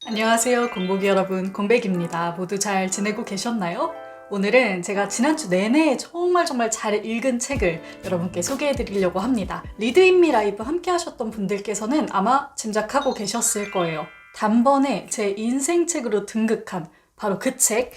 안녕하세요, 공복이 여러분. 공백입니다. 모두 잘 지내고 계셨나요? 오늘은 제가 지난주 내내 정말 잘 읽은 책을 여러분께 소개해 드리려고 합니다. 리드 인미 라이브 함께 하셨던 분들께서는 아마 짐작하고 계셨을 거예요. 단번에 제 인생 책으로 등극한 바로 그 책,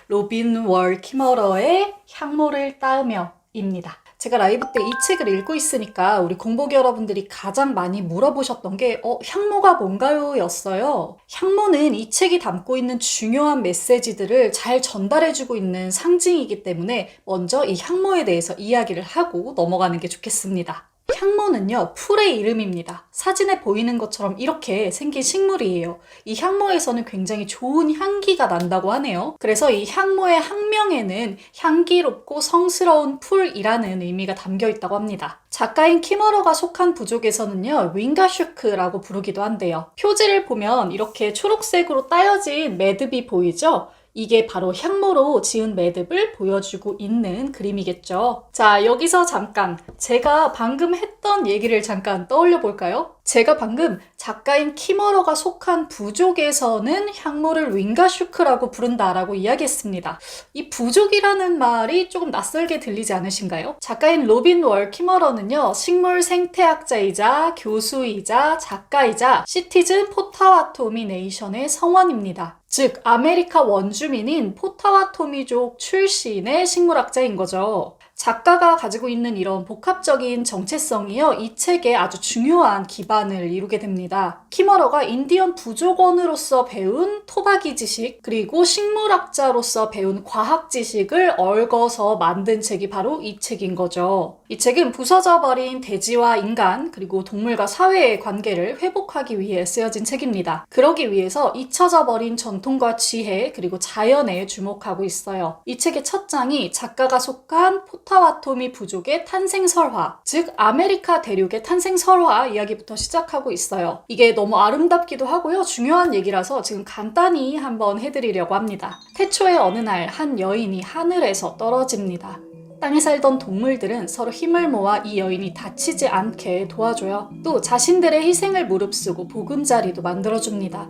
로빈 월 키머러의 향모를 따으며 입니다. 제가 라이브 때 이 책을 읽고 있으니까 우리 공복이 여러분들이 가장 많이 물어보셨던 게 향모가 뭔가요? 였어요. 향모는 이 책이 담고 있는 중요한 메시지들을 잘 전달해주고 있는 상징이기 때문에 먼저 이 향모에 대해서 이야기를 하고 넘어가는 게 좋겠습니다. 향모는요, 풀의 이름입니다. 사진에 보이는 것처럼 이렇게 생긴 식물이에요. 이 향모에서는 굉장히 좋은 향기가 난다고 하네요. 그래서 이 향모의 학명에는 향기롭고 성스러운 풀이라는 의미가 담겨 있다고 합니다. 작가인 키머러가 속한 부족에서는요, 윙가슈크라고 부르기도 한대요. 표지를 보면 이렇게 초록색으로 따여진 매듭이 보이죠? 이게 바로 향모로 지은 매듭을 보여주고 있는 그림이겠죠. 자, 여기서 잠깐 제가 방금 했던 얘기를 잠깐 떠올려 볼까요? 제가 방금 작가인 키머러가 속한 부족에서는 향모를 윙가슈크라고 부른다라고 이야기했습니다. 이 부족이라는 말이 조금 낯설게 들리지 않으신가요? 작가인 로빈 월 키머러는요, 식물 생태학자이자 교수이자 작가이자 시티즌 포타와토미 네이션의 성원입니다. 즉, 아메리카 원주민인 포타와토미족 출신의 식물학자인 거죠. 작가가 가지고 있는 이런 복합적인 정체성이요, 이 책에 아주 중요한 기반을 이루게 됩니다. 키머러가 인디언 부족원으로서 배운 토박이 지식, 그리고 식물학자로서 배운 과학 지식을 얽어서 만든 책이 바로 이 책인 거죠. 이 책은 부서져 버린 대지와 인간, 그리고 동물과 사회의 관계를 회복하기 위해 쓰여진 책입니다. 그러기 위해서 잊혀져 버린 전통과 지혜, 그리고 자연에 주목하고 있어요. 이 책의 첫 장이 작가가 속한 포타와토미 부족의 탄생 설화, 즉 아메리카 대륙의 탄생 설화 이야기부터 시작하고 있어요. 이게 너무 아름답기도 하고요, 중요한 얘기라서 지금 간단히 한번 해드리려고 합니다. 태초에 어느 날 한 여인이 하늘에서 떨어집니다. 땅에 살던 동물들은 서로 힘을 모아 이 여인이 다치지 않게 도와줘요. 또 자신들의 희생을 무릅쓰고 보금자리도 만들어줍니다.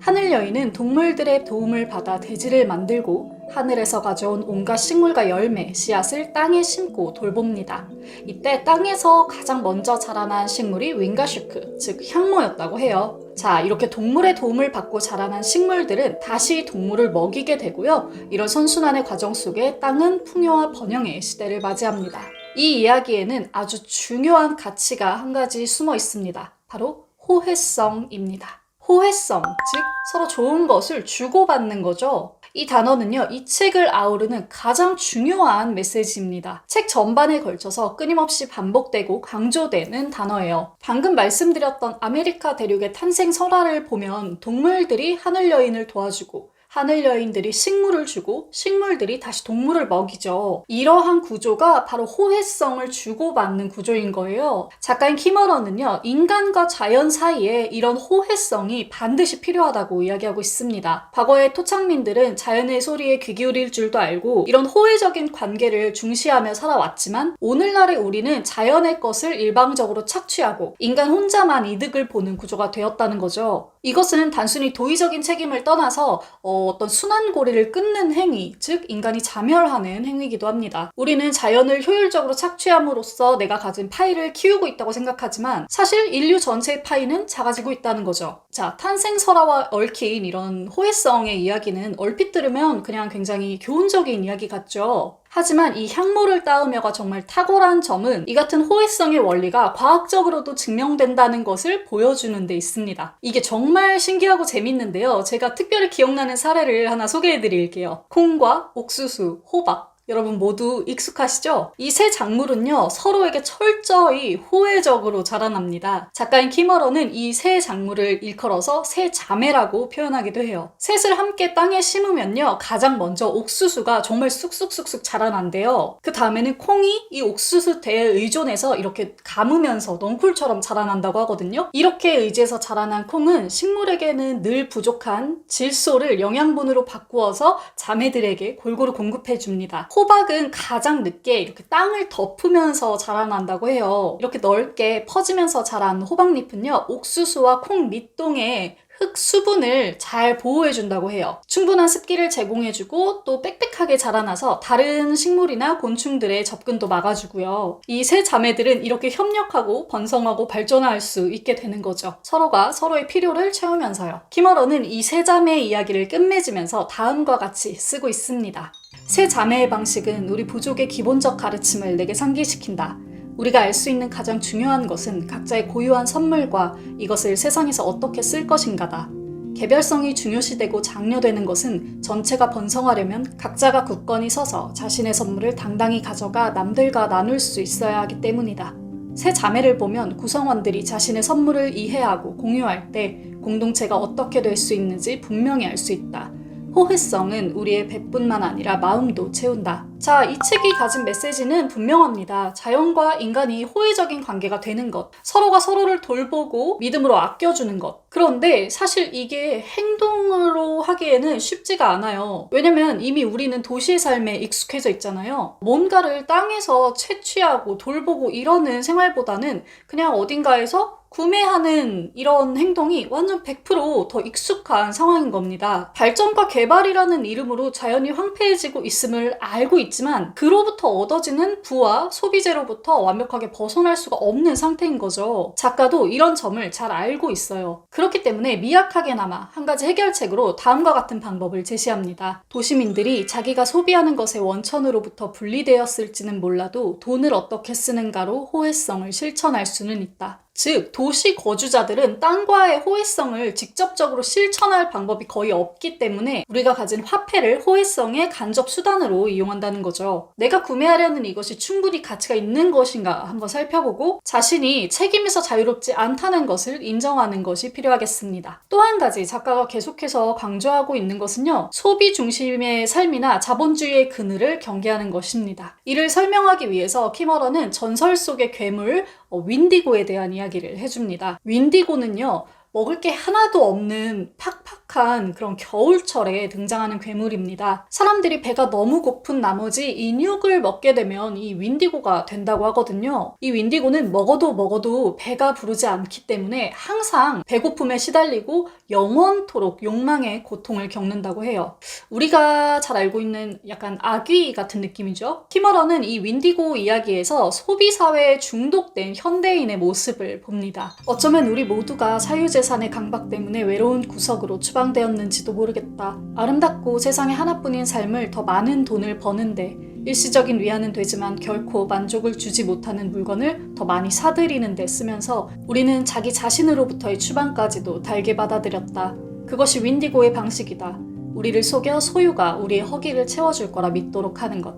하늘 여인은 동물들의 도움을 받아 대지를 만들고 하늘에서 가져온 온갖 식물과 열매, 씨앗을 땅에 심고 돌봅니다. 이때 땅에서 가장 먼저 자라난 식물이 윙가슈크, 즉 향모였다고 해요. 자, 이렇게 동물의 도움을 받고 자라난 식물들은 다시 동물을 먹이게 되고요. 이런 선순환의 과정 속에 땅은 풍요와 번영의 시대를 맞이합니다. 이 이야기에는 아주 중요한 가치가 한 가지 숨어 있습니다. 바로 호혜성입니다. 호혜성, 즉 서로 좋은 것을 주고받는 거죠. 이 단어는요, 이 책을 아우르는 가장 중요한 메시지입니다. 책 전반에 걸쳐서 끊임없이 반복되고 강조되는 단어예요. 방금 말씀드렸던 아메리카 대륙의 탄생 설화를 보면 동물들이 하늘 여인을 도와주고 하늘 여인들이 식물을 주고 식물들이 다시 동물을 먹이죠. 이러한 구조가 바로 호혜성을 주고받는 구조인 거예요. 작가인 키머러는요, 인간과 자연 사이에 이런 호혜성이 반드시 필요하다고 이야기하고 있습니다. 과거의 토착민들은 자연의 소리에 귀 기울일 줄도 알고 이런 호혜적인 관계를 중시하며 살아왔지만 오늘날의 우리는 자연의 것을 일방적으로 착취하고 인간 혼자만 이득을 보는 구조가 되었다는 거죠. 이것은 단순히 도의적인 책임을 떠나서 어떤 순환고리를 끊는 행위, 즉 인간이 자멸하는 행위이기도 합니다. 우리는 자연을 효율적으로 착취함으로써 내가 가진 파이를 키우고 있다고 생각하지만 사실 인류 전체의 파이는 작아지고 있다는 거죠. 자, 탄생설화와 얽힌 이런 호혜성의 이야기는 얼핏 들으면 그냥 굉장히 교훈적인 이야기 같죠. 하지만 이 향모를 따으며가 정말 탁월한 점은 이 같은 호혜성의 원리가 과학적으로도 증명된다는 것을 보여주는 데 있습니다. 이게 정말 신기하고 재밌는데요. 제가 특별히 기억나는 사례를 하나 소개해 드릴게요. 콩과 옥수수, 호박, 여러분 모두 익숙하시죠? 이 세 작물은요, 서로에게 철저히 호혜적으로 자라납니다. 작가인 키머러는 이 세 작물을 일컬어서 세 자매라고 표현하기도 해요. 셋을 함께 땅에 심으면요, 가장 먼저 옥수수가 정말 쑥쑥쑥쑥 자라난대요. 그 다음에는 콩이 이 옥수수 대에 의존해서 이렇게 감으면서 넝쿨처럼 자라난다고 하거든요. 이렇게 의지해서 자라난 콩은 식물에게는 늘 부족한 질소를 영양분으로 바꾸어서 자매들에게 골고루 공급해줍니다. 호박은 가장 늦게 이렇게 땅을 덮으면서 자라난다고 해요. 이렇게 넓게 퍼지면서 자란 호박잎은요, 옥수수와 콩 밑동에 흙 수분을 잘 보호해준다고 해요. 충분한 습기를 제공해주고 또 빽빽하게 자라나서 다른 식물이나 곤충들의 접근도 막아주고요. 이 세 자매들은 이렇게 협력하고 번성하고 발전할 수 있게 되는 거죠. 서로가 서로의 필요를 채우면서요. 키머러는 이 세 자매의 이야기를 끝맺으면서 다음과 같이 쓰고 있습니다. 세 자매의 방식은 우리 부족의 기본적 가르침을 내게 상기시킨다. 우리가 알 수 있는 가장 중요한 것은 각자의 고유한 선물과 이것을 세상에서 어떻게 쓸 것인가다. 개별성이 중요시되고 장려되는 것은 전체가 번성하려면 각자가 굳건히 서서 자신의 선물을 당당히 가져가 남들과 나눌 수 있어야 하기 때문이다. 세 자매를 보면 구성원들이 자신의 선물을 이해하고 공유할 때 공동체가 어떻게 될 수 있는지 분명히 알 수 있다. 호혜성은 우리의 배뿐만 아니라 마음도 채운다. 자, 이 책이 가진 메시지는 분명합니다. 자연과 인간이 호혜적인 관계가 되는 것, 서로가 서로를 돌보고 믿음으로 아껴주는 것. 그런데 사실 이게 행동으로 하기에는 쉽지가 않아요. 왜냐면 이미 우리는 도시의 삶에 익숙해져 있잖아요. 뭔가를 땅에서 채취하고 돌보고 이러는 생활보다는 그냥 어딘가에서 구매하는 이런 행동이 완전 100%더 익숙한 상황인 겁니다. 발전과 개발이라는 이름으로 자연이 황폐해지고 있음을 알고 있지만 그로부터 얻어지는 부와 소비재로부터 완벽하게 벗어날 수가 없는 상태인 거죠. 작가도 이런 점을 잘 알고 있어요. 그렇기 때문에 미약하게나마 한 가지 해결책으로 다음과 같은 방법을 제시합니다. 도시민들이 자기가 소비하는 것의 원천으로부터 분리되었을지는 몰라도 돈을 어떻게 쓰는가로 호혜성을 실천할 수는 있다. 즉, 도시 거주자들은 땅과의 호혜성을 직접적으로 실천할 방법이 거의 없기 때문에 우리가 가진 화폐를 호혜성의 간접 수단으로 이용한다는 거죠. 내가 구매하려는 이것이 충분히 가치가 있는 것인가 한번 살펴보고 자신이 책임에서 자유롭지 않다는 것을 인정하는 것이 필요하겠습니다. 또 한 가지 작가가 계속해서 강조하고 있는 것은요, 소비 중심의 삶이나 자본주의의 그늘을 경계하는 것입니다. 이를 설명하기 위해서 키머러는 전설 속의 괴물 윈디고에 대한 이야기를 해줍니다. 윈디고는요, 먹을 게 하나도 없는 팍팍한 그런 겨울철에 등장하는 괴물입니다. 사람들이 배가 너무 고픈 나머지 인육을 먹게 되면 이 윈디고가 된다고 하거든요. 이 윈디고는 먹어도 배가 부르지 않기 때문에 항상 배고픔에 시달리고 영원토록 욕망의 고통을 겪는다고 해요. 우리가 잘 알고 있는 약간 아귀 같은 느낌이죠. 키머러는 이 윈디고 이야기에서 소비사회에 중독된 현대인의 모습을 봅니다. 어쩌면 우리 모두가 사유재산의 강박 때문에 외로운 구석으로 추방되었는지도 모르겠다. 아름답고 세상에 하나뿐인 삶을 더 많은 돈을 버는데 일시적인 위안은 되지만 결코 만족을 주지 못하는 물건을 더 많이 사들이는 데 쓰면서 우리는 자기 자신으로부터의 추방까지도 달게 받아들였다. 그것이 윈디고의 방식이다. 우리를 속여 소유가 우리의 허기를 채워줄 거라 믿도록 하는 것.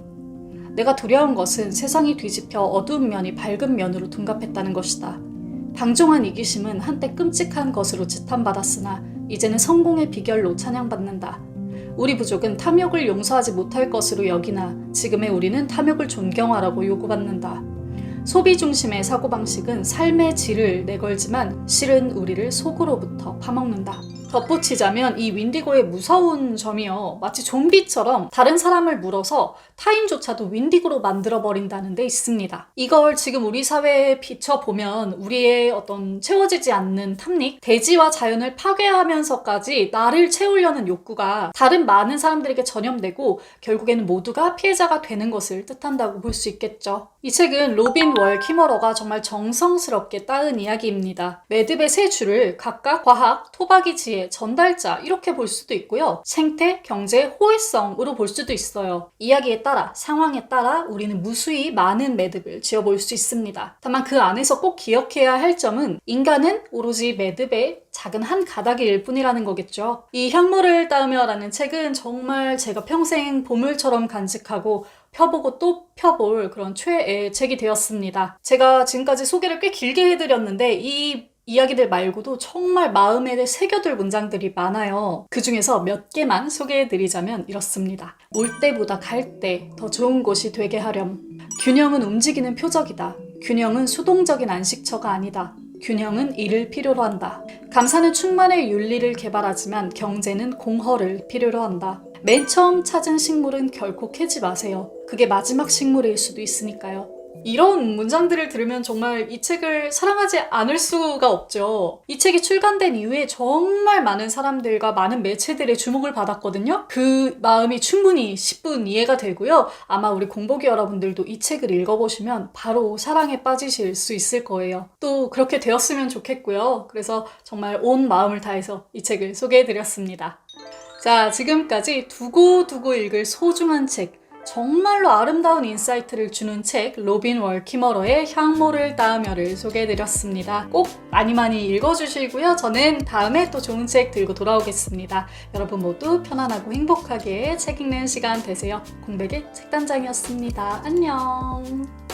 내가 두려운 것은 세상이 뒤집혀 어두운 면이 밝은 면으로 둔갑했다는 것이다. 방종한 이기심은 한때 끔찍한 것으로 지탄받았으나 이제는 성공의 비결로 찬양받는다. 우리 부족은 탐욕을 용서하지 못할 것으로 여기나 지금의 우리는 탐욕을 존경하라고 요구받는다. 소비 중심의 사고방식은 삶의 질을 내걸지만 실은 우리를 속으로부터 파먹는다. 덧붙이자면 이 윈디고의 무서운 점이요, 마치 좀비처럼 다른 사람을 물어서 타인조차도 윈디고로 만들어버린다는 데 있습니다. 이걸 지금 우리 사회에 비춰보면 우리의 어떤 채워지지 않는 탐닉, 대지와 자연을 파괴하면서까지 나를 채우려는 욕구가 다른 많은 사람들에게 전염되고 결국에는 모두가 피해자가 되는 것을 뜻한다고 볼 수 있겠죠. 이 책은 로빈 월 키머러가 정말 정성스럽게 따은 이야기입니다. 매듭의 세 줄을 각각 과학, 토박이 지혜, 전달자 이렇게 볼 수도 있고요. 생태, 경제, 호혜성으로 볼 수도 있어요. 이야기에 따라, 상황에 따라 우리는 무수히 많은 매듭을 지어볼 수 있습니다. 다만 그 안에서 꼭 기억해야 할 점은 인간은 오로지 매듭의 작은 한 가닥일 뿐이라는 거겠죠. 이 향모를 따으며라는 책은 정말 제가 평생 보물처럼 간직하고 펴보고 또 펴볼 그런 최애의 책이 되었습니다. 제가 지금까지 소개를 꽤 길게 해드렸는데 이 이야기들 말고도 정말 마음에 새겨둘 문장들이 많아요. 그 중에서 몇 개만 소개해드리자면 이렇습니다. 올 때보다 갈 때 더 좋은 곳이 되게 하렴. 균형은 움직이는 표적이다. 균형은 수동적인 안식처가 아니다. 균형은 이를 필요로 한다. 감사는 충만의 윤리를 개발하지만 경제는 공허를 필요로 한다. 맨 처음 찾은 식물은 결코 캐지 마세요. 그게 마지막 식물일 수도 있으니까요. 이런 문장들을 들으면 정말 이 책을 사랑하지 않을 수가 없죠. 이 책이 출간된 이후에 정말 많은 사람들과 많은 매체들의 주목을 받았거든요. 그 마음이 충분히 10분 이해가 되고요. 아마 우리 공보기 여러분들도 이 책을 읽어보시면 바로 사랑에 빠지실 수 있을 거예요. 또 그렇게 되었으면 좋겠고요. 그래서 정말 온 마음을 다해서 이 책을 소개해드렸습니다. 자, 지금까지 두고두고 읽을 소중한 책, 정말로 아름다운 인사이트를 주는 책 로빈 월키머러의 향모를 따으며를 소개해드렸습니다. 꼭 많이 읽어주시고요. 저는 다음에 또 좋은 책 들고 돌아오겠습니다. 여러분 모두 편안하고 행복하게 책 읽는 시간 되세요. 공백의 책단장이었습니다. 안녕.